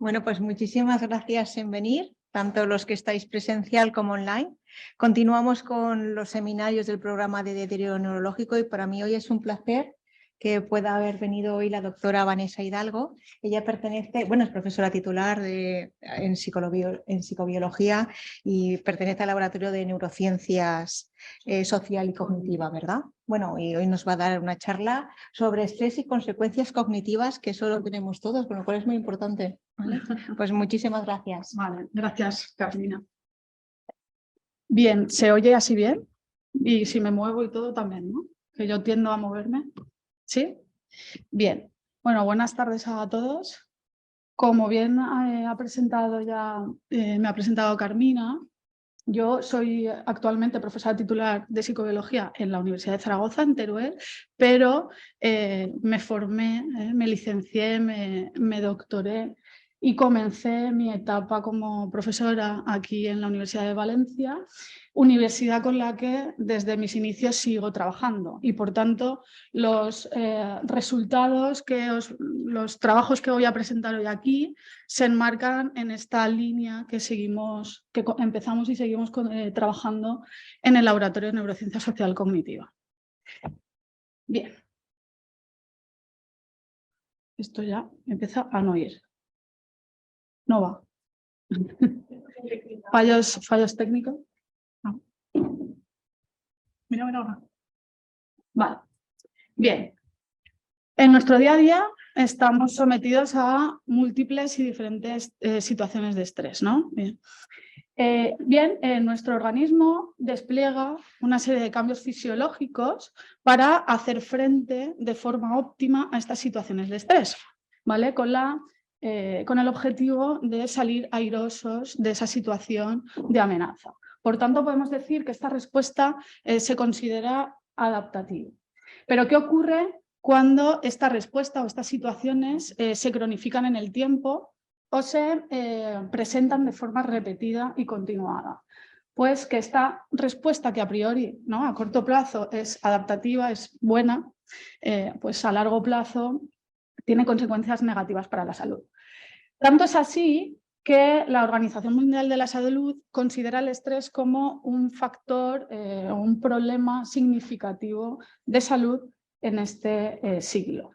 Bueno, pues muchísimas gracias en venir, tanto los que estáis presencial como online. Continuamos con los seminarios del programa de deterioro neurológico y para mí hoy es un placer que pueda haber venido hoy la doctora Vanessa Hidalgo. Ella pertenece, bueno, es profesora titular en psicobiología y pertenece al laboratorio de neurociencias social y cognitiva, ¿verdad? Bueno, y hoy nos va a dar una charla sobre estrés y consecuencias cognitivas, que eso lo tenemos todos, con lo cual es muy importante. ¿Vale? Pues muchísimas gracias. Vale, gracias, Carolina. Bien, ¿se oye así bien? Y si me muevo y todo también, ¿no? Que yo tiendo a moverme. ¿Sí? Bien. Bueno, buenas tardes a todos. Como bien ha presentado ya, me ha presentado Carmina, yo soy actualmente profesora titular de psicobiología en la Universidad de Zaragoza, en Teruel, pero me formé, me licencié, me doctoré y comencé mi etapa como profesora aquí en la Universidad de Valencia, universidad con la que desde mis inicios sigo trabajando y por tanto los resultados, los trabajos que voy a presentar hoy aquí se enmarcan en esta línea que seguimos, que empezamos y seguimos trabajando en el Laboratorio de Neurociencia Social Cognitiva. Bien. Esto ya empieza a no ir. No va. ¿Fallos técnicos? No. Mira ahora. Vale. Bien. En nuestro día a día estamos sometidos a múltiples y diferentes situaciones de estrés, ¿no? Bien. Nuestro organismo despliega una serie de cambios fisiológicos para hacer frente de forma óptima a estas situaciones de estrés, ¿vale? Con el objetivo de salir airosos de esa situación de amenaza. Por tanto, podemos decir que esta respuesta se considera adaptativa. Pero ¿qué ocurre cuando esta respuesta o estas situaciones se cronifican en el tiempo o se presentan de forma repetida y continuada? Pues que esta respuesta, que a priori, ¿no?, a corto plazo es adaptativa, es buena, pues a largo plazo tiene consecuencias negativas para la salud. Tanto es así que la Organización Mundial de la Salud considera el estrés como un factor o un problema significativo de salud en este siglo.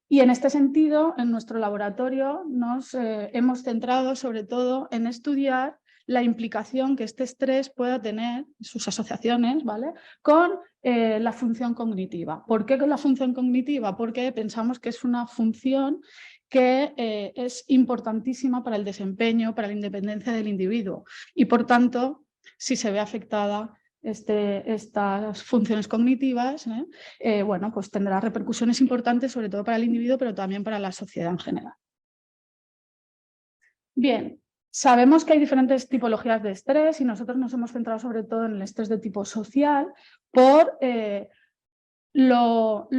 Y en este sentido, en nuestro laboratorio nos hemos centrado sobre todo en estudiar la implicación que este estrés pueda tener, sus asociaciones, ¿vale?, con la función cognitiva. ¿Por qué con la función cognitiva? Porque pensamos que es una función que es importantísima para el desempeño, para la independencia del individuo y, por tanto, si se ve afectada estas funciones cognitivas, bueno, pues tendrá repercusiones importantes, sobre todo para el individuo, pero también para la sociedad en general. Bien, sabemos que hay diferentes tipologías de estrés y nosotros nos hemos centrado sobre todo en el estrés de tipo social por lo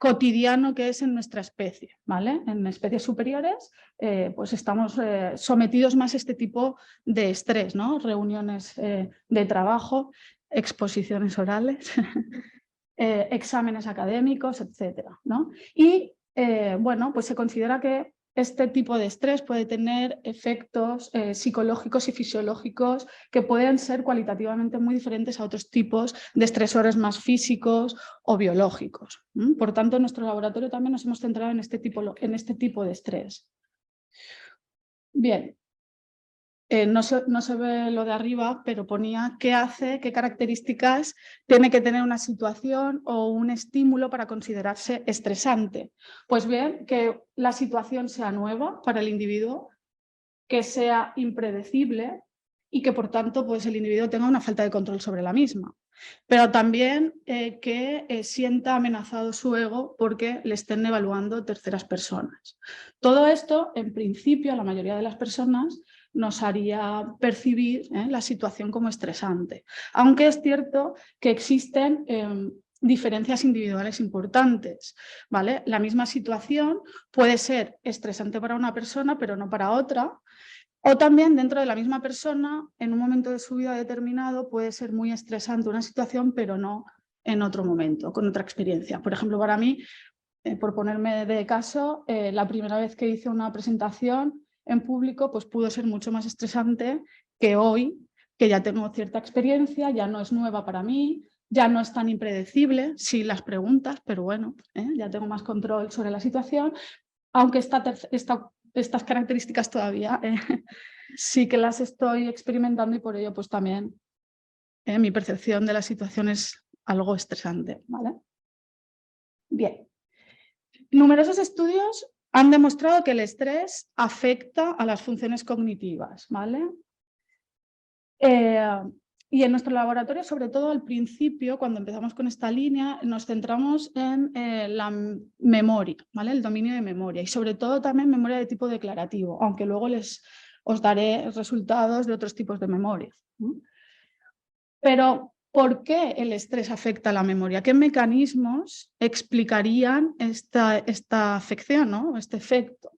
cotidiano que es en nuestra especie, ¿vale? En especies superiores pues estamos sometidos más a este tipo de estrés, ¿no? Reuniones de trabajo, exposiciones orales, exámenes académicos, etcétera, ¿no? Y bueno, pues se considera que este tipo de estrés puede tener efectos psicológicos y fisiológicos que pueden ser cualitativamente muy diferentes a otros tipos de estresores más físicos o biológicos. Por tanto, en nuestro laboratorio también nos hemos centrado en este tipo de estrés. Bien. No se ve lo de arriba, pero ponía qué características tiene que tener una situación o un estímulo para considerarse estresante. Pues bien, que la situación sea nueva para el individuo, que sea impredecible y que por tanto pues, el individuo tenga una falta de control sobre la misma. Pero también que sienta amenazado su ego porque le estén evaluando terceras personas. Todo esto, en principio, a la mayoría de las personas nos haría percibir la situación como estresante. Aunque es cierto que existen diferencias individuales importantes, ¿vale? La misma situación puede ser estresante para una persona, pero no para otra. O también dentro de la misma persona, en un momento de su vida determinado, puede ser muy estresante una situación, pero no en otro momento, con otra experiencia. Por ejemplo, para mí, por ponerme de caso, la primera vez que hice una presentación en público pues pudo ser mucho más estresante que hoy, que ya tengo cierta experiencia, ya no es nueva para mí, ya no es tan impredecible, sí las preguntas, pero bueno, ya tengo más control sobre la situación, aunque estas características todavía sí que las estoy experimentando y por ello pues también mi percepción de la situación es algo estresante, ¿vale? Bien. Numerosos estudios han demostrado que el estrés afecta a las funciones cognitivas, ¿vale? Y en nuestro laboratorio, sobre todo al principio, cuando empezamos con esta línea, nos centramos en la memoria, ¿vale? El dominio de memoria y sobre todo también memoria de tipo declarativo, aunque luego os daré resultados de otros tipos de memoria, ¿no? Pero, ¿por qué el estrés afecta a la memoria? ¿Qué mecanismos explicarían esta afección, ¿no? Este efecto?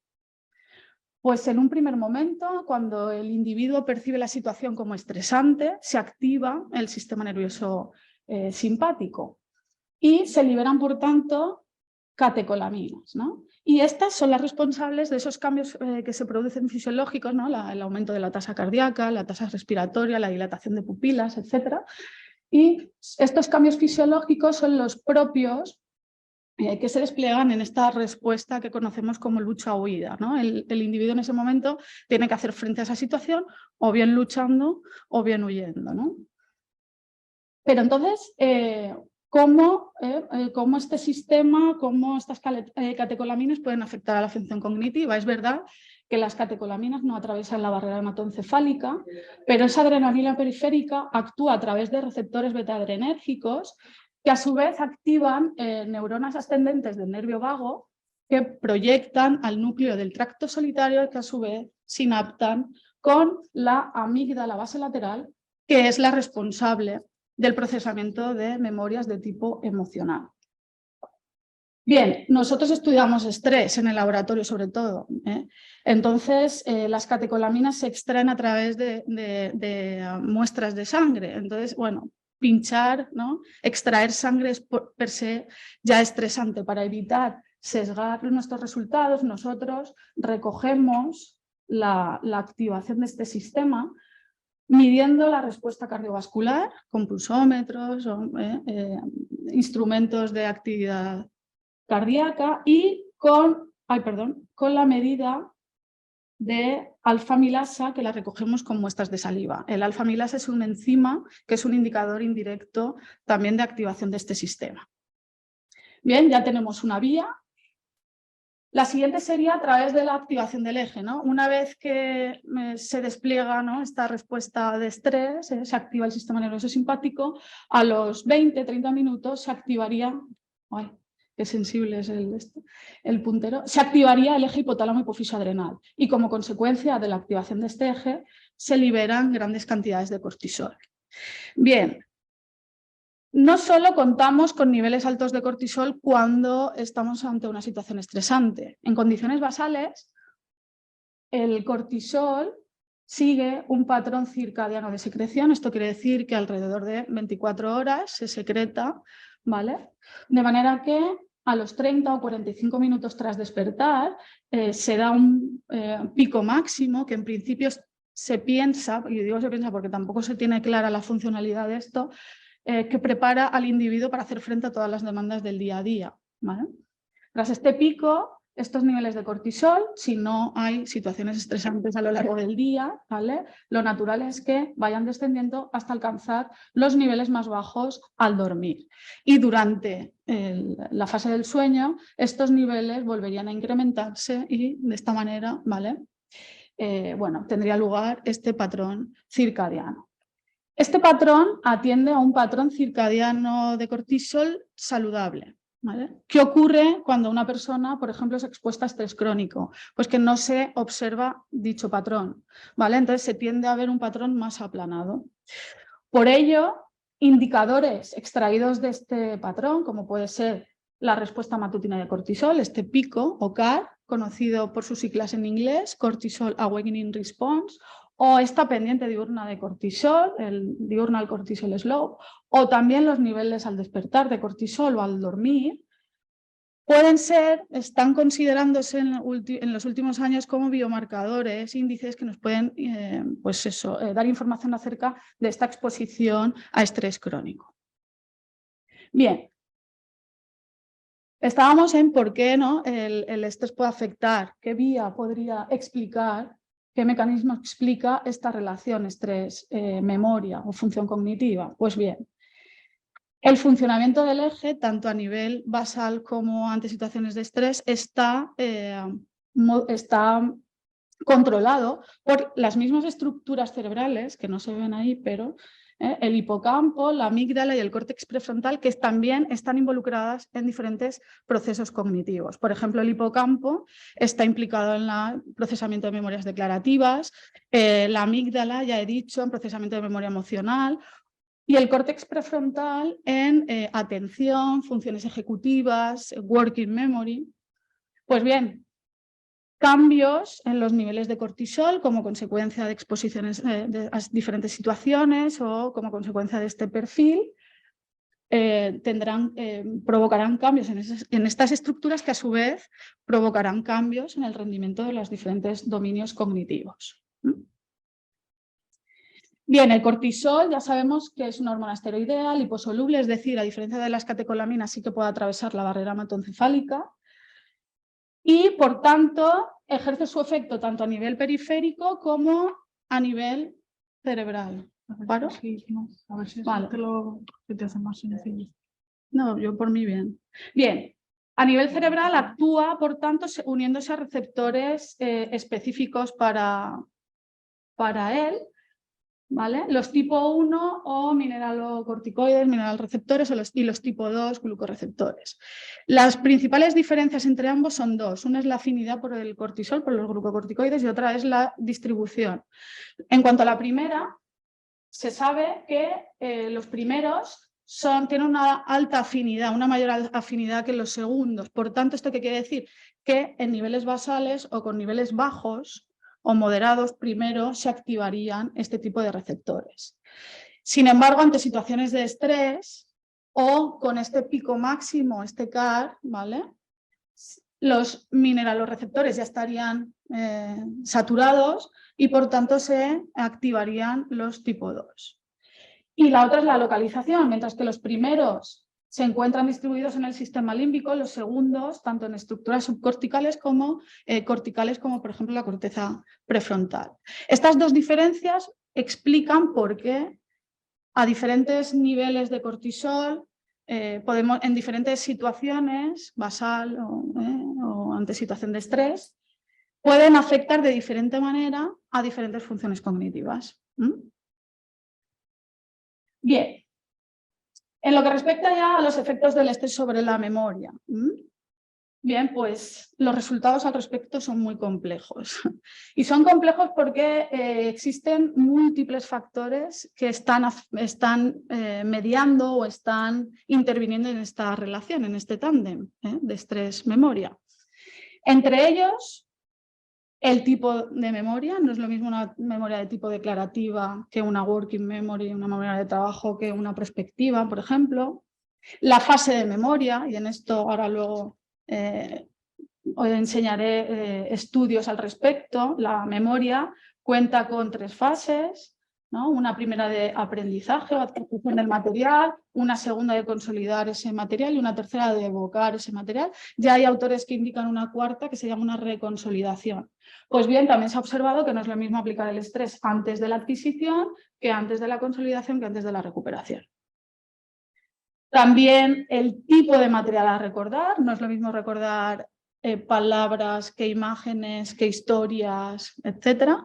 Pues en un primer momento, cuando el individuo percibe la situación como estresante, se activa el sistema nervioso simpático y se liberan, por tanto, catecolaminas, ¿no? Y estas son las responsables de esos cambios que se producen fisiológicos, ¿no? El aumento de la tasa cardíaca, la tasa respiratoria, la dilatación de pupilas, etc. Y estos cambios fisiológicos son los propios que se despliegan en esta respuesta que conocemos como lucha-huida, ¿no? El individuo en ese momento tiene que hacer frente a esa situación o bien luchando o bien huyendo, ¿no? Pero entonces, ¿cómo este sistema, cómo estas catecolaminas pueden afectar a la función cognitiva? Es verdad que las catecolaminas no atraviesan la barrera hematoencefálica, pero esa adrenalina periférica actúa a través de receptores beta-adrenérgicos que a su vez activan neuronas ascendentes del nervio vago que proyectan al núcleo del tracto solitario que a su vez sinaptan con la amígdala base lateral, que es la responsable del procesamiento de memorias de tipo emocional. Bien, nosotros estudiamos estrés en el laboratorio sobre todo. Entonces, las catecolaminas se extraen a través de muestras de sangre. Entonces, bueno, pinchar, ¿no? Extraer sangre es per se ya estresante. Para evitar sesgar nuestros resultados, nosotros recogemos la activación de este sistema midiendo la respuesta cardiovascular con pulsómetros, instrumentos de actividad cardíaca y con la medida de alfa-amilasa que la recogemos con muestras de saliva. El alfa-amilasa es una enzima que es un indicador indirecto también de activación de este sistema. Bien, ya tenemos una vía. La siguiente sería a través de la activación del eje, ¿no? Una vez que se despliega, ¿no?, esta respuesta de estrés, se activa el sistema nervioso simpático, a los 20-30 minutos se activaría... ¡Ay, qué sensible es el puntero! Se activaría el eje hipotálamo hipofiso adrenal y como consecuencia de la activación de este eje se liberan grandes cantidades de cortisol. Bien. No solo contamos con niveles altos de cortisol cuando estamos ante una situación estresante. En condiciones basales, el cortisol sigue un patrón circadiano de secreción. Esto quiere decir que alrededor de 24 horas se secreta, ¿vale? De manera que a los 30 o 45 minutos tras despertar se da un pico máximo que en principio se piensa, y digo se piensa porque tampoco se tiene clara la funcionalidad de esto, que prepara al individuo para hacer frente a todas las demandas del día a día, ¿vale? Tras este pico, estos niveles de cortisol, si no hay situaciones estresantes a lo largo del día, ¿vale?, lo natural es que vayan descendiendo hasta alcanzar los niveles más bajos al dormir. Y durante la fase del sueño, estos niveles volverían a incrementarse y de esta manera, ¿vale?, bueno, tendría lugar este patrón circadiano. Este patrón atiende a un patrón circadiano de cortisol saludable, ¿vale? ¿Qué ocurre cuando una persona, por ejemplo, es expuesta a estrés crónico? Pues que no se observa dicho patrón, ¿vale? Entonces se tiende a ver un patrón más aplanado. Por ello, indicadores extraídos de este patrón, como puede ser la respuesta matutina de cortisol, este pico o CAR, conocido por sus siglas en inglés, Cortisol Awakening Response, o esta pendiente diurna de cortisol, el Diurnal Cortisol Slope, o también los niveles al despertar de cortisol o al dormir, están considerándose en los últimos años como biomarcadores, índices que nos pueden dar información acerca de esta exposición a estrés crónico. Bien, estábamos en por qué el estrés puede afectar, qué vía podría explicar, qué mecanismo explica esta relación estrés-memoria o función cognitiva. Pues bien, el funcionamiento del eje, tanto a nivel basal como ante situaciones de estrés, está controlado por las mismas estructuras cerebrales, que no se ven ahí, pero el hipocampo, la amígdala y el córtex prefrontal, que también están involucradas en diferentes procesos cognitivos. Por ejemplo, el hipocampo está implicado en el procesamiento de memorias declarativas, la amígdala, ya he dicho, en procesamiento de memoria emocional, y el córtex prefrontal en atención, funciones ejecutivas, working memory. Pues bien, cambios en los niveles de cortisol como consecuencia de exposiciones a diferentes situaciones o como consecuencia de este perfil provocarán cambios en estas estructuras que a su vez provocarán cambios en el rendimiento de los diferentes dominios cognitivos. Bien, el cortisol ya sabemos que es una hormona esteroidea, liposoluble, es decir, a diferencia de las catecolaminas sí que puede atravesar la barrera hematoencefálica y, por tanto, ejerce su efecto tanto a nivel periférico como a nivel cerebral. ¿Paro? Sí, no, a ver si vale. te hace más sencillo. No, yo por mí bien. Bien, a nivel cerebral actúa, por tanto, uniéndose a receptores específicos para él, ¿vale? Los tipo 1 o mineralocorticoides, mineralreceptores y los tipo 2 glucorreceptores. Las principales diferencias entre ambos son dos. Una es la afinidad por el cortisol, por los glucocorticoides, y otra es la distribución. En cuanto a la primera, se sabe que los primeros tienen una alta afinidad, una mayor afinidad que los segundos. Por tanto, ¿esto qué quiere decir? Que en niveles basales o con niveles bajos o moderados primero se activarían este tipo de receptores. Sin embargo, ante situaciones de estrés o con este pico máximo, este CAR, ¿vale? Los mineraloreceptores ya estarían saturados y por tanto se activarían los tipo 2. Y la otra es la localización, mientras que los primeros se encuentran distribuidos en el sistema límbico, los segundos tanto en estructuras subcorticales como corticales, como por ejemplo la corteza prefrontal. Estas dos diferencias explican por qué a diferentes niveles de cortisol en diferentes situaciones, basal o ante situación de estrés, pueden afectar de diferente manera a diferentes funciones cognitivas. Bien, en lo que respecta ya a los efectos del estrés sobre la memoria. Bien, pues los resultados al respecto son muy complejos. Y son complejos porque existen múltiples factores que están mediando o están interviniendo en esta relación, en este tándem de estrés-memoria. Entre ellos, el tipo de memoria. No es lo mismo una memoria de tipo declarativa que una working memory, una memoria de trabajo que una prospectiva, por ejemplo. La fase de memoria, y en esto ahora luego os enseñaré estudios al respecto. La memoria cuenta con 3 fases, ¿no? Una primera de aprendizaje o adquisición del material, una segunda de consolidar ese material y una tercera de evocar ese material. Ya hay autores que indican una cuarta que se llama una reconsolidación. Pues bien, también se ha observado que no es lo mismo aplicar el estrés antes de la adquisición que antes de la consolidación que antes de la recuperación. También el tipo de material a recordar, no es lo mismo recordar palabras que imágenes, que historias, etc.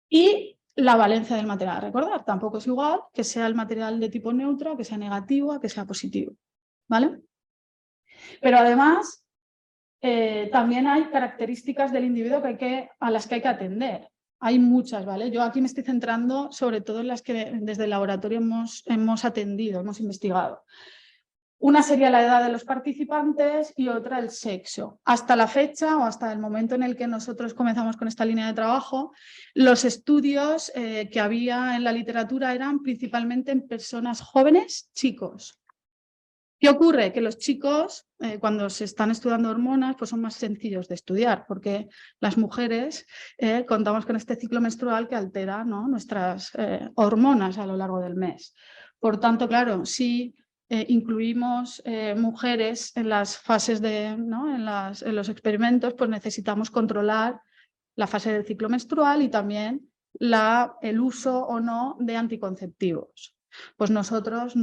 Y la valencia del material a recordar, tampoco es igual que sea el material de tipo neutro, que sea negativo, que sea positivo, ¿vale? Pero además también hay características del individuo a las que hay que atender. Hay muchas, ¿vale? Yo aquí me estoy centrando sobre todo en las que desde el laboratorio hemos atendido, hemos investigado. Una sería la edad de los participantes y otra el sexo. Hasta la fecha o hasta el momento en el que nosotros comenzamos con esta línea de trabajo, los estudios que había en la literatura eran principalmente en personas jóvenes, chicos. ¿Qué ocurre? Que los chicos, cuando se están estudiando hormonas, pues son más sencillos de estudiar, porque las mujeres contamos con este ciclo menstrual que altera, ¿no?, nuestras hormonas a lo largo del mes. Por tanto, claro, si incluimos mujeres en las fases ¿no?, en los experimentos, pues necesitamos controlar la fase del ciclo menstrual y también el uso o no de anticonceptivos. Pues nosotros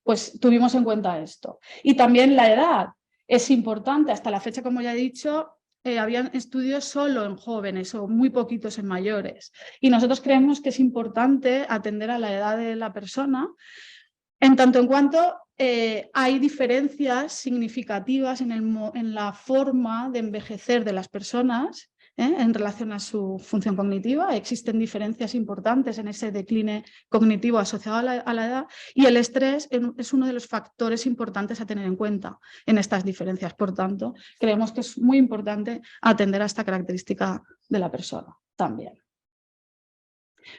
pues tuvimos en cuenta esto. Y también la edad es importante. Hasta la fecha, como ya he dicho, habían estudios solo en jóvenes o muy poquitos en mayores. Y nosotros creemos que es importante atender a la edad de la persona, en tanto en cuanto hay diferencias significativas en la forma de envejecer de las personas en relación a su función cognitiva. Existen diferencias importantes en ese decline cognitivo asociado a la edad, y el estrés es uno de los factores importantes a tener en cuenta en estas diferencias. Por tanto, creemos que es muy importante atender a esta característica de la persona también.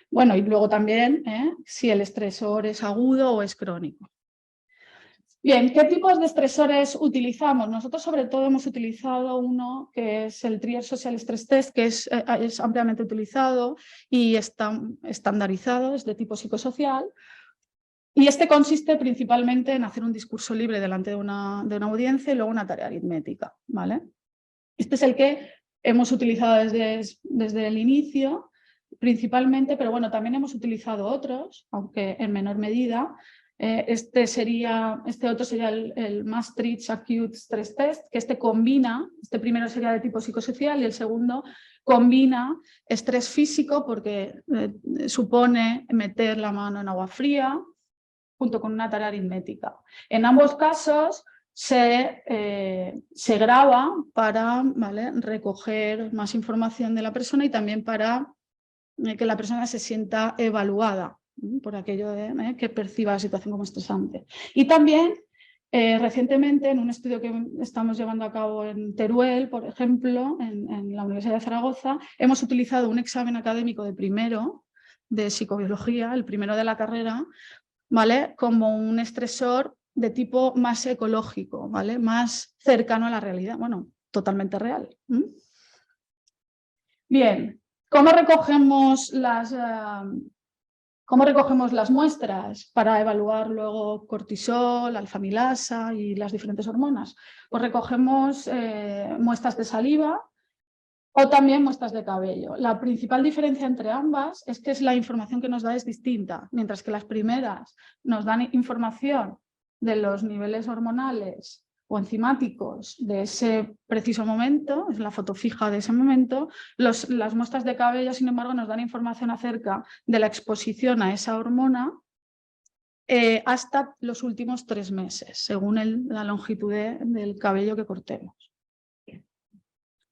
Bueno, y luego también si el estresor es agudo o es crónico. Bien, ¿qué tipos de estresores utilizamos? Nosotros sobre todo hemos utilizado uno que es el Trier Social Stress Test, que es ampliamente utilizado y está estandarizado, es de tipo psicosocial. Y este consiste principalmente en hacer un discurso libre delante de una audiencia y luego una tarea aritmética, ¿vale? Este es el que hemos utilizado desde el inicio, principalmente, pero bueno, también hemos utilizado otros, aunque en menor medida. Este otro sería el Maastricht Acute Stress Test, que este primero sería de tipo psicosocial y el segundo combina estrés físico porque supone meter la mano en agua fría junto con una tarea aritmética. En ambos casos se graba para, ¿vale?, recoger más información de la persona y también para que la persona se sienta evaluada por aquello de que perciba la situación como estresante. Y también recientemente, en un estudio que estamos llevando a cabo en Teruel, por ejemplo, en la Universidad de Zaragoza, hemos utilizado un examen académico de primero de psicobiología, el primero de la carrera, ¿vale?, como un estresor de tipo más ecológico, ¿vale?, más cercano a la realidad, bueno, totalmente real. Bien, ¿cómo recogemos las muestras para evaluar luego cortisol, alfamilasa y las diferentes hormonas? Pues recogemos muestras de saliva o también muestras de cabello. La principal diferencia entre ambas es que la información que nos da es distinta. Mientras que las primeras nos dan información de los niveles hormonales o enzimáticos de ese preciso momento, es la foto fija de ese momento, las muestras de cabello, sin embargo, nos dan información acerca de la exposición a esa hormona hasta los últimos 3 meses, según la longitud del cabello que cortemos.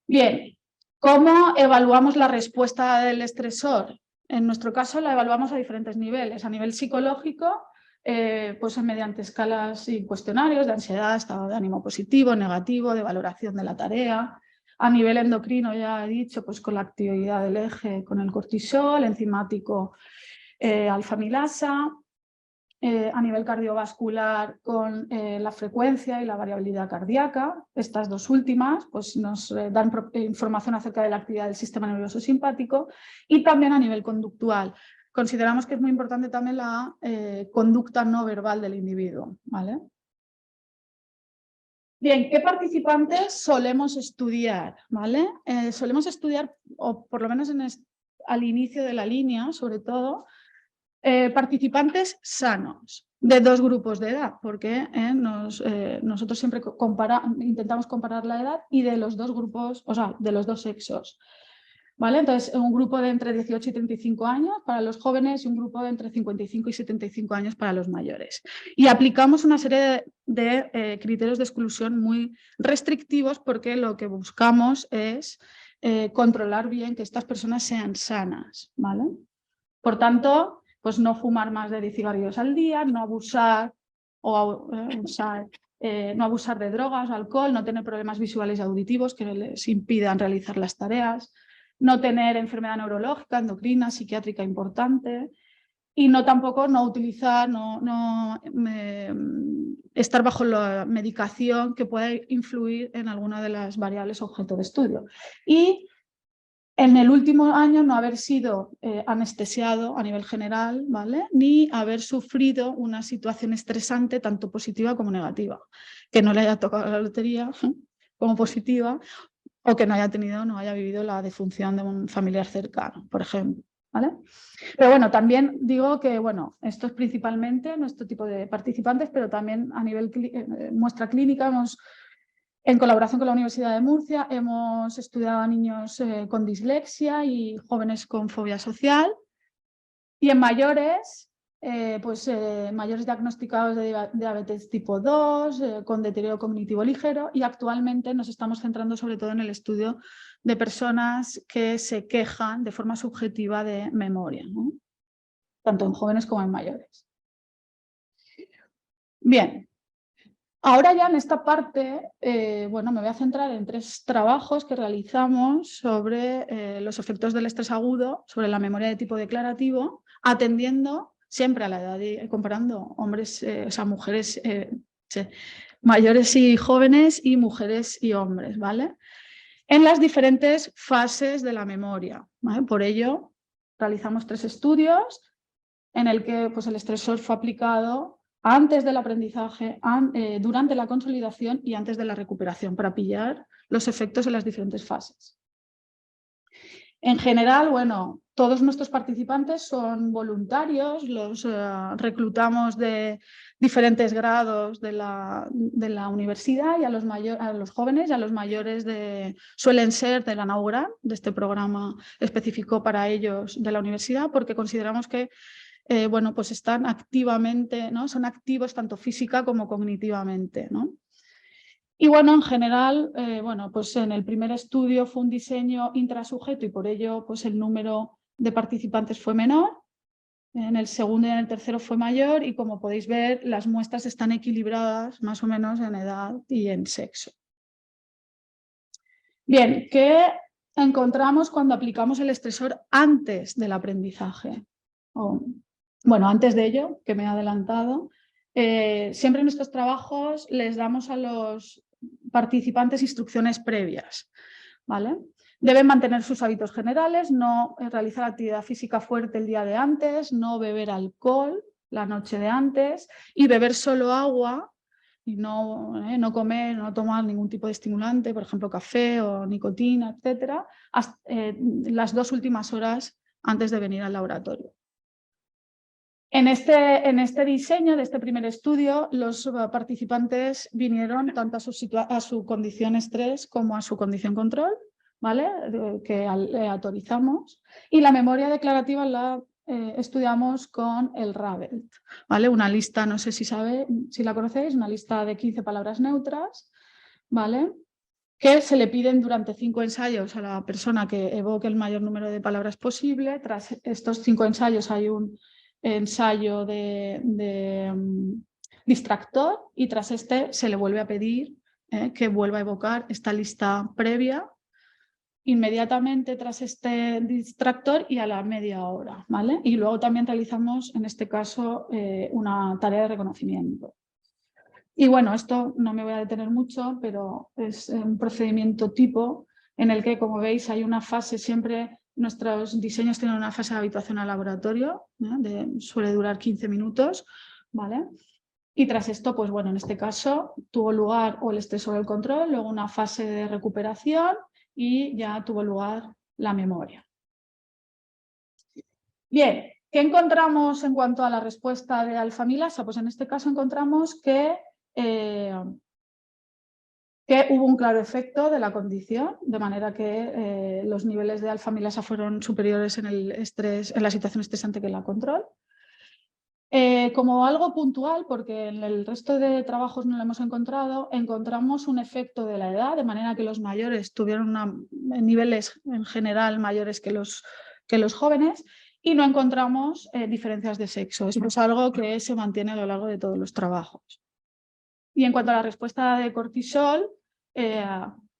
Bien, ¿cómo evaluamos la respuesta del estresor? En nuestro caso la evaluamos a diferentes niveles. A nivel psicológico, pues mediante escalas y cuestionarios de ansiedad, estado de ánimo positivo, negativo, de valoración de la tarea. A nivel endocrino, ya he dicho, pues con la actividad del eje, con el cortisol, enzimático, alfamilasa. A nivel cardiovascular con la frecuencia y la variabilidad cardíaca. Estas dos últimas pues, nos dan información acerca de la actividad del sistema nervioso simpático, y también a nivel conductual. Consideramos que es muy importante también la conducta no verbal del individuo, ¿vale? Bien, ¿qué participantes solemos estudiar? ¿Vale? Solemos estudiar, o por lo menos al inicio de la línea, sobre todo, participantes sanos de 2 grupos de edad, porque nosotros siempre intentamos comparar la edad y de los 2 grupos, o sea, de los 2 sexos. ¿Vale? Entonces, un grupo de entre 18 y 35 años para los jóvenes y un grupo de entre 55 y 75 años para los mayores. Y aplicamos una serie de criterios de exclusión muy restrictivos, porque lo que buscamos es controlar bien que estas personas sean sanas, ¿vale? Por tanto, pues no fumar más de 10 cigarrillos al día, no abusar no abusar de drogas o alcohol, no tener problemas visuales y auditivos que les impidan realizar las tareas, no tener enfermedad neurológica, endocrina, psiquiátrica importante, y no tampoco no utilizar, estar bajo la medicación que pueda influir en alguna de las variables objeto de estudio. Y en el último año no haber sido anestesiado a nivel general, ¿vale? Ni haber sufrido una situación estresante tanto positiva como negativa, que no le haya tocado la lotería como positiva o que no haya vivido la defunción de un familiar cercano, por ejemplo, ¿vale? Pero bueno, también digo que bueno, esto es principalmente nuestro tipo de participantes, pero también a nivel muestra clínica en colaboración con la Universidad de Murcia, hemos estudiado a niños con dislexia y jóvenes con fobia social. Y en mayores, mayores diagnosticados de diabetes tipo 2, con deterioro cognitivo ligero. Y actualmente nos estamos centrando sobre todo en el estudio de personas que se quejan de forma subjetiva de memoria, ¿no? Tanto en jóvenes como en mayores. Bien. Ahora ya en esta parte, me voy a centrar en 3 trabajos que realizamos sobre los efectos del estrés agudo, sobre la memoria de tipo declarativo, atendiendo siempre a la edad, comparando hombres, mujeres mayores y jóvenes y mujeres y hombres, ¿vale? En las diferentes fases de la memoria, ¿vale? Por ello, realizamos 3 estudios en el que pues, el estresor fue aplicado antes del aprendizaje, durante la consolidación y antes de la recuperación, para pillar los efectos en las diferentes fases. En general, bueno, todos nuestros participantes son voluntarios, los reclutamos de diferentes grados de la universidad y a los jóvenes y a los mayores suelen ser de la NAUGRAN, de este programa específico para ellos de la universidad, porque consideramos que pues están activamente, ¿no? Son activos tanto física como cognitivamente, ¿no? Y bueno, en general, pues en el primer estudio fue un diseño intrasujeto y por ello pues el número de participantes fue menor. En el segundo y en el tercero fue mayor y como podéis ver, las muestras están equilibradas más o menos en edad y en sexo. Bien, ¿qué encontramos cuando aplicamos el estresor antes del aprendizaje? Bueno, antes de ello, que me he adelantado, siempre en estos trabajos les damos a los participantes instrucciones previas, ¿vale? Deben mantener sus hábitos generales, no realizar actividad física fuerte el día de antes, no beber alcohol la noche de antes y beber solo agua y no comer, no tomar ningún tipo de estimulante, por ejemplo café o nicotina, etcétera, las 2 últimas horas antes de venir al laboratorio. En este diseño de este primer estudio, los participantes vinieron tanto a su condición estrés como a su condición control, ¿vale? Que autorizamos. Y la memoria declarativa la estudiamos con el RAVELT, ¿vale? Una lista, no sé si la conocéis, una lista de 15 palabras neutras, ¿vale? Que se le piden durante 5 ensayos a la persona que evoque el mayor número de palabras posible. Tras estos 5 ensayos hay un ensayo de distractor y tras este se le vuelve a pedir que vuelva a evocar esta lista previa inmediatamente tras este distractor y a la media hora, ¿vale? Y luego también realizamos en este caso una tarea de reconocimiento. Y bueno, esto no me voy a detener mucho, pero es un procedimiento tipo en el que, como veis, hay una fase siempre. Nuestros diseños tienen una fase de habituación al laboratorio, suele durar 15 minutos, ¿vale? Y tras esto, pues bueno, en este caso tuvo lugar o el estresor o el control, luego una fase de recuperación y ya tuvo lugar la memoria. Bien, ¿qué encontramos en cuanto a la respuesta de alfa-amilasa? Pues en este caso encontramos que hubo un claro efecto de la condición, de manera que los niveles de alfa-amilasa fueron superiores en la situación estresante que en la control. Como algo puntual, porque en el resto de trabajos no lo hemos encontrado, encontramos un efecto de la edad, de manera que los mayores tuvieron niveles en general mayores que los jóvenes y no encontramos diferencias de sexo. Esto es algo que se mantiene a lo largo de todos los trabajos. Y en cuanto a la respuesta de cortisol,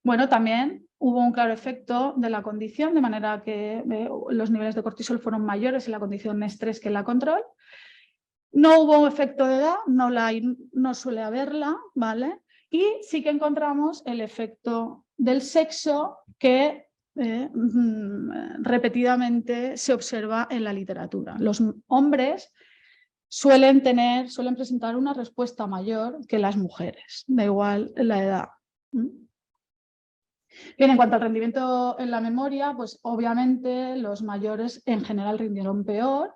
bueno, también hubo un claro efecto de la condición, de manera que los niveles de cortisol fueron mayores en la condición estrés que en la control. No hubo efecto de edad, no suele haberla, ¿vale? Y sí que encontramos el efecto del sexo que repetidamente se observa en la literatura. Los hombres suelen presentar una respuesta mayor que las mujeres, da igual la edad. Bien, en cuanto al rendimiento en la memoria, pues obviamente los mayores en general rindieron peor.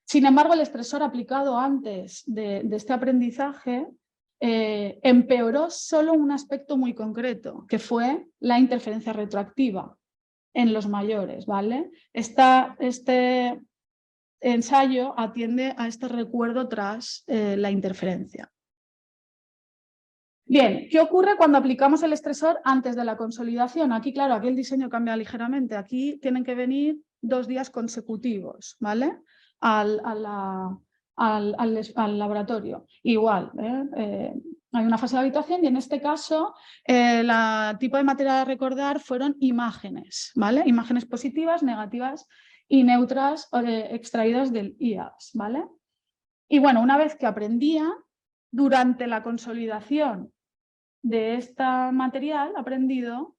Sin embargo, el estresor aplicado antes de este aprendizaje empeoró solo un aspecto muy concreto, que fue la interferencia retroactiva en los mayores, ¿vale? Este ensayo atiende a este recuerdo tras la interferencia. Bien, ¿qué ocurre cuando aplicamos el estresor antes de la consolidación? Aquí, claro, aquí el diseño cambia ligeramente. Aquí tienen que venir 2 días consecutivos, ¿vale? Al laboratorio. Igual, hay una fase de habituación y en este caso el tipo de material a recordar fueron imágenes, ¿vale? Imágenes positivas, negativas y neutras extraídas del IAS, ¿vale? Y bueno, una vez que aprendían, durante la consolidación de este material aprendido,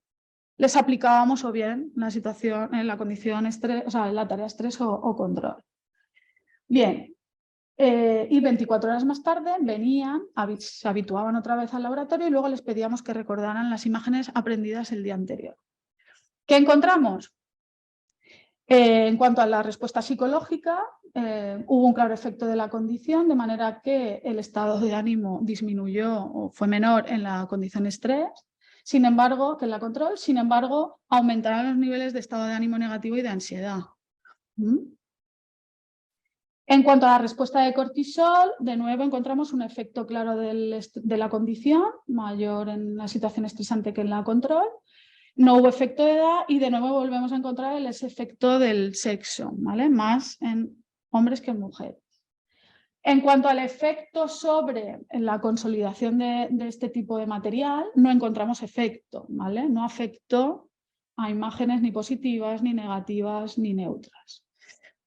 les aplicábamos o bien la situación en la condición estrés, o sea, en la tarea estrés o control. Bien, y 24 horas más tarde venían, se habituaban otra vez al laboratorio y luego les pedíamos que recordaran las imágenes aprendidas el día anterior. ¿Qué encontramos? En cuanto a la respuesta psicológica, hubo un claro efecto de la condición, de manera que el estado de ánimo disminuyó o fue menor en la condición estrés, sin embargo, que en la control, sin embargo, aumentaron los niveles de estado de ánimo negativo y de ansiedad. En cuanto a la respuesta de cortisol, de nuevo encontramos un efecto claro de la condición, mayor en la situación estresante que en la control. No hubo efecto de edad y de nuevo volvemos a encontrar ese efecto del sexo, ¿vale? Más en hombres que en mujeres. En cuanto al efecto sobre la consolidación de este tipo de material, no encontramos efecto, ¿vale? No afectó a imágenes ni positivas, ni negativas, ni neutras.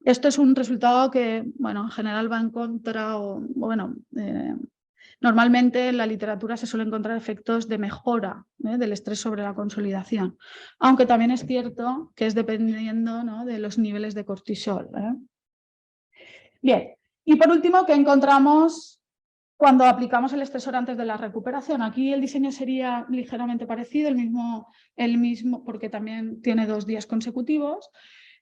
Esto es un resultado que, bueno, en general va en contra normalmente en la literatura se suelen encontrar efectos de mejora del estrés sobre la consolidación, aunque también es cierto que es dependiendo, ¿no?, de los niveles de cortisol. Bien, y por último, ¿qué encontramos cuando aplicamos el estresor antes de la recuperación? Aquí el diseño sería ligeramente parecido, el mismo porque también tiene 2 días consecutivos.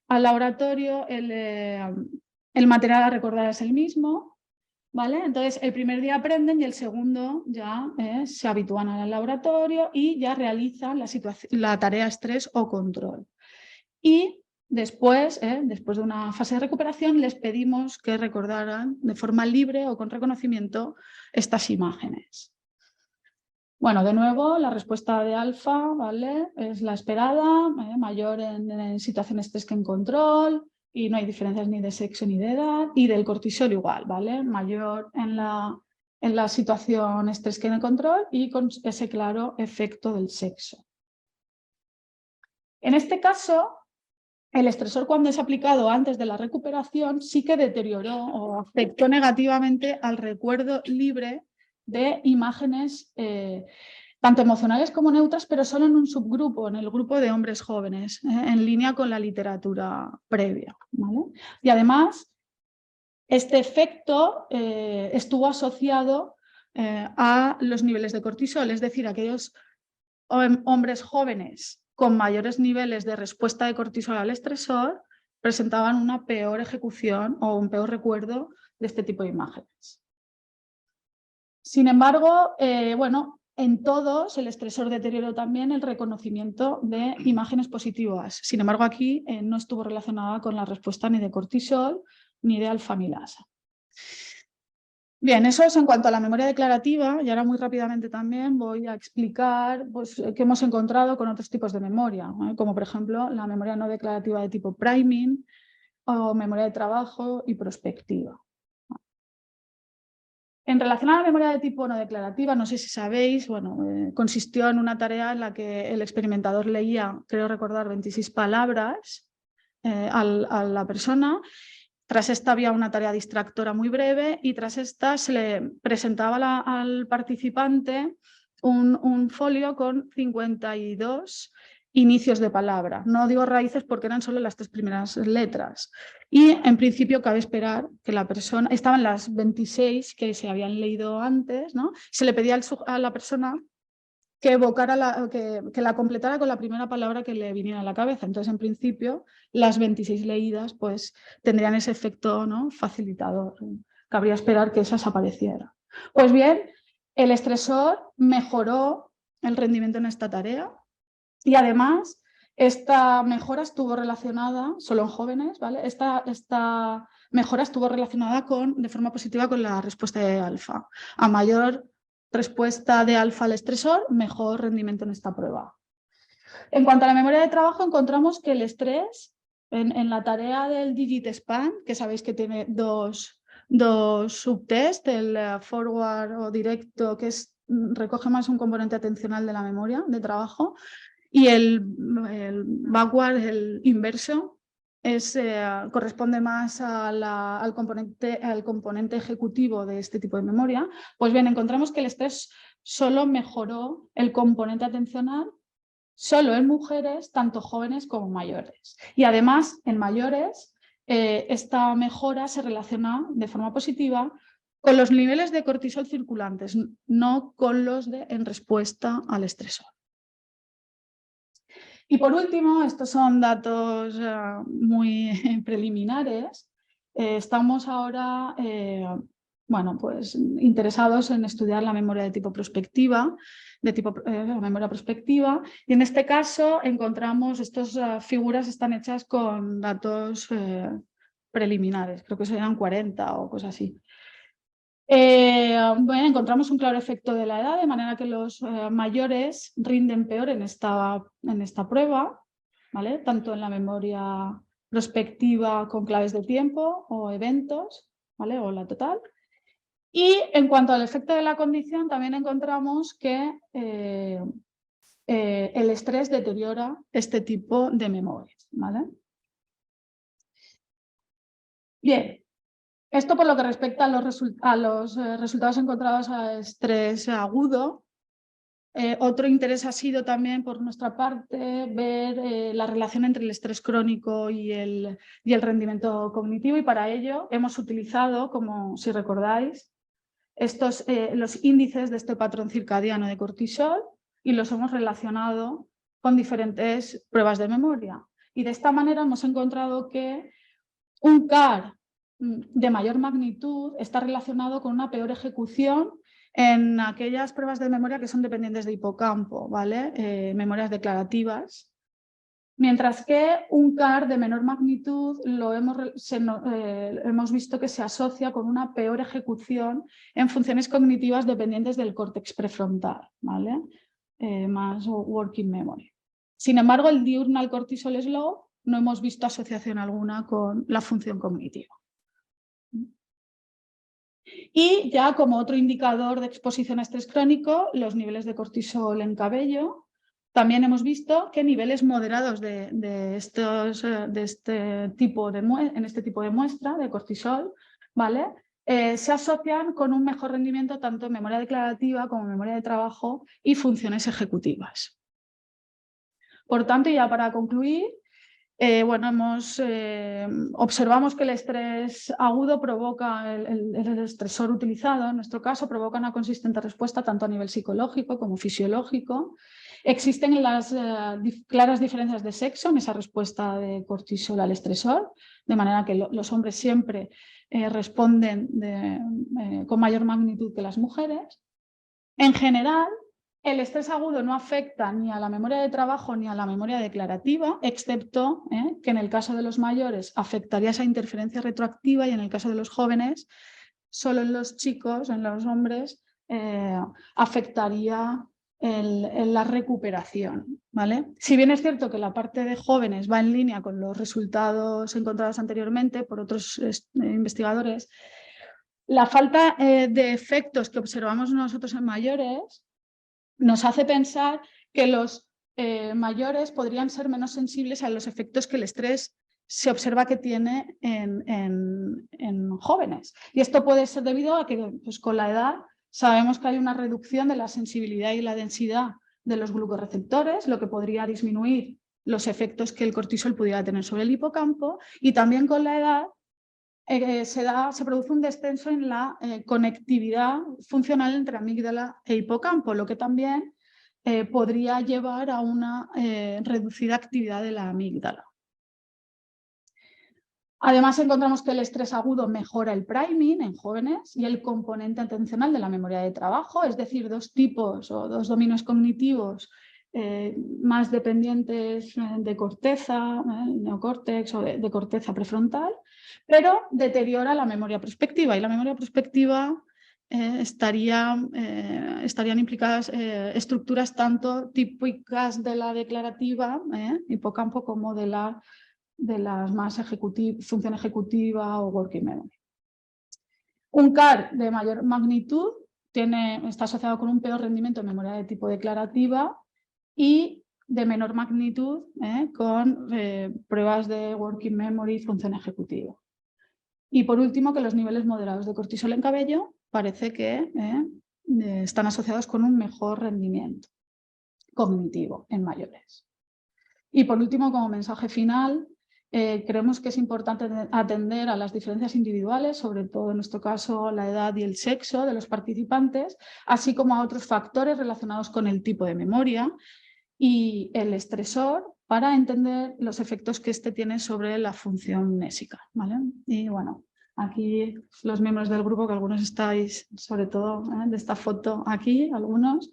Al laboratorio el material a recordar es el mismo, ¿vale? Entonces el primer día aprenden y el segundo ya se habitúan al laboratorio y ya realizan la tarea estrés o control. Y después de una fase de recuperación les pedimos que recordaran de forma libre o con reconocimiento estas imágenes. Bueno, de nuevo, la respuesta de alfa, ¿vale?, es la esperada, mayor en situaciones estrés que en control, y no hay diferencias ni de sexo ni de edad, y del cortisol igual, ¿vale?, mayor en la situación estrés que en el control y con ese claro efecto del sexo. En este caso, el estresor cuando es aplicado antes de la recuperación sí que deterioró o afectó negativamente al recuerdo libre de imágenes tanto emocionales como neutras, pero solo en un subgrupo, en el grupo de hombres jóvenes, en línea con la literatura previa, ¿vale? Y además, este efecto estuvo asociado a los niveles de cortisol, es decir, aquellos hombres jóvenes con mayores niveles de respuesta de cortisol al estresor presentaban una peor ejecución o un peor recuerdo de este tipo de imágenes. Sin embargo, en todos el estresor deterioró también el reconocimiento de imágenes positivas. Sin embargo, aquí no estuvo relacionada con la respuesta ni de cortisol ni de alfa-amilasa. Bien, eso es en cuanto a la memoria declarativa, y ahora muy rápidamente también voy a explicar qué hemos encontrado con otros tipos de memoria, como por ejemplo la memoria no declarativa de tipo priming o memoria de trabajo y prospectiva. En relación a la memoria de tipo no declarativa, no sé si sabéis, bueno, consistió en una tarea en la que el experimentador leía, creo recordar, 26 palabras a la persona. Tras esta había una tarea distractora muy breve y tras esta se le presentaba al participante un folio con 52 inicios de palabra. No digo raíces porque eran solo las 3 primeras letras. Y en principio cabe esperar que la persona, estaban las 26 que se habían leído antes, ¿no? Se le pedía a la persona que evocara que la completara con la primera palabra que le viniera a la cabeza. Entonces, en principio, las 26 leídas pues tendrían ese efecto, ¿no?, facilitador. Cabría esperar que esas aparecieran. Pues bien, el estresor mejoró el rendimiento en esta tarea y además esta mejora estuvo relacionada, solo en jóvenes, ¿vale? Esta mejora estuvo relacionada de forma positiva con la respuesta de alfa. A mayor respuesta de alfa al estresor, mejor rendimiento en esta prueba. En cuanto a la memoria de trabajo, encontramos que el estrés en la tarea del DigitSpan, que sabéis que tiene dos subtests, el forward o directo, que recoge más un componente atencional de la memoria de trabajo, y el backward, el inverso, corresponde más al componente ejecutivo de este tipo de memoria. Pues bien, encontramos que el estrés solo mejoró el componente atencional solo en mujeres, tanto jóvenes como mayores. Y además, en mayores, esta mejora se relaciona de forma positiva con los niveles de cortisol circulantes, no con los en respuesta al estresor. Y por último, estos son datos muy preliminares. Estamos ahora bueno, pues, interesados en estudiar la memoria de tipo prospectiva, la memoria prospectiva, y en este caso encontramos estas figuras están hechas con datos preliminares, creo que serían 40 o cosas así. Bueno, encontramos un claro efecto de la edad, de manera que los mayores rinden peor en esta prueba, ¿vale? Tanto en la memoria prospectiva con claves de tiempo o eventos, ¿vale?, o la total. Y en cuanto al efecto de la condición, también encontramos que el estrés deteriora este tipo de memorias, ¿vale? Bien. Esto por lo que respecta a los resultados encontrados a estrés agudo. Otro interés ha sido también por nuestra parte ver la relación entre el estrés crónico y el rendimiento cognitivo, y para ello hemos utilizado, como si recordáis, los índices de este patrón circadiano de cortisol y los hemos relacionado con diferentes pruebas de memoria. Y de esta manera hemos encontrado que un CAR de mayor magnitud está relacionado con una peor ejecución en aquellas pruebas de memoria que son dependientes de hipocampo, ¿vale? Memorias declarativas. Mientras que un CAR de menor magnitud hemos visto que se asocia con una peor ejecución en funciones cognitivas dependientes del córtex prefrontal, ¿vale? Más working memory. Sin embargo, el diurnal cortisol slow no hemos visto asociación alguna con la función cognitiva. Y ya como otro indicador de exposición a estrés crónico, los niveles de cortisol en cabello. También hemos visto que niveles moderados en este tipo de muestra de cortisol, ¿vale?, se asocian con un mejor rendimiento tanto en memoria declarativa como en memoria de trabajo y funciones ejecutivas. Por tanto, ya para concluir, bueno, observamos que el estrés agudo provoca, el estresor utilizado en nuestro caso, provoca una consistente respuesta tanto a nivel psicológico como fisiológico. Existen las claras diferencias de sexo en esa respuesta de cortisol al estresor, de manera que los hombres siempre responden con mayor magnitud que las mujeres. En general, el estrés agudo no afecta ni a la memoria de trabajo ni a la memoria declarativa, excepto que en el caso de los mayores afectaría esa interferencia retroactiva y en el caso de los jóvenes, solo en los chicos, en los hombres, afectaría la recuperación, ¿vale? Si bien es cierto que la parte de jóvenes va en línea con los resultados encontrados anteriormente por otros investigadores, La falta de efectos que observamos nosotros en mayores nos hace pensar que los mayores podrían ser menos sensibles a los efectos que el estrés se observa que tiene en jóvenes. Y esto puede ser debido a que pues, con la edad sabemos que hay una reducción de la sensibilidad y la densidad de los glucorreceptores, lo que podría disminuir los efectos que el cortisol pudiera tener sobre el hipocampo, y también con la edad se produce un descenso en la conectividad funcional entre amígdala e hipocampo, lo que también podría llevar a una reducida actividad de la amígdala. Además, encontramos que el estrés agudo mejora el priming en jóvenes y el componente atencional de la memoria de trabajo, es decir, dos tipos o dos dominios cognitivos más dependientes de corteza, neocórtex o de corteza prefrontal, pero deteriora la memoria prospectiva, y la memoria prospectiva estarían implicadas estructuras tanto típicas de la declarativa, hipocampo, como de las más función ejecutiva o working memory. Un CAR de mayor magnitud está asociado con un peor rendimiento en memoria de tipo declarativa y de menor magnitud con pruebas de working memory y función ejecutiva. Y por último, que los niveles moderados de cortisol en cabello parece que están asociados con un mejor rendimiento cognitivo en mayores. Y por último, como mensaje final, creemos que es importante atender a las diferencias individuales, sobre todo en nuestro caso la edad y el sexo de los participantes, así como a otros factores relacionados con el tipo de memoria y el estresor, para entender los efectos que este tiene sobre la función mnésica, ¿vale? Y bueno, aquí los miembros del grupo, que algunos estáis, sobre todo de esta foto aquí, algunos,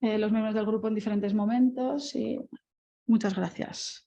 los miembros del grupo en diferentes momentos, y muchas gracias.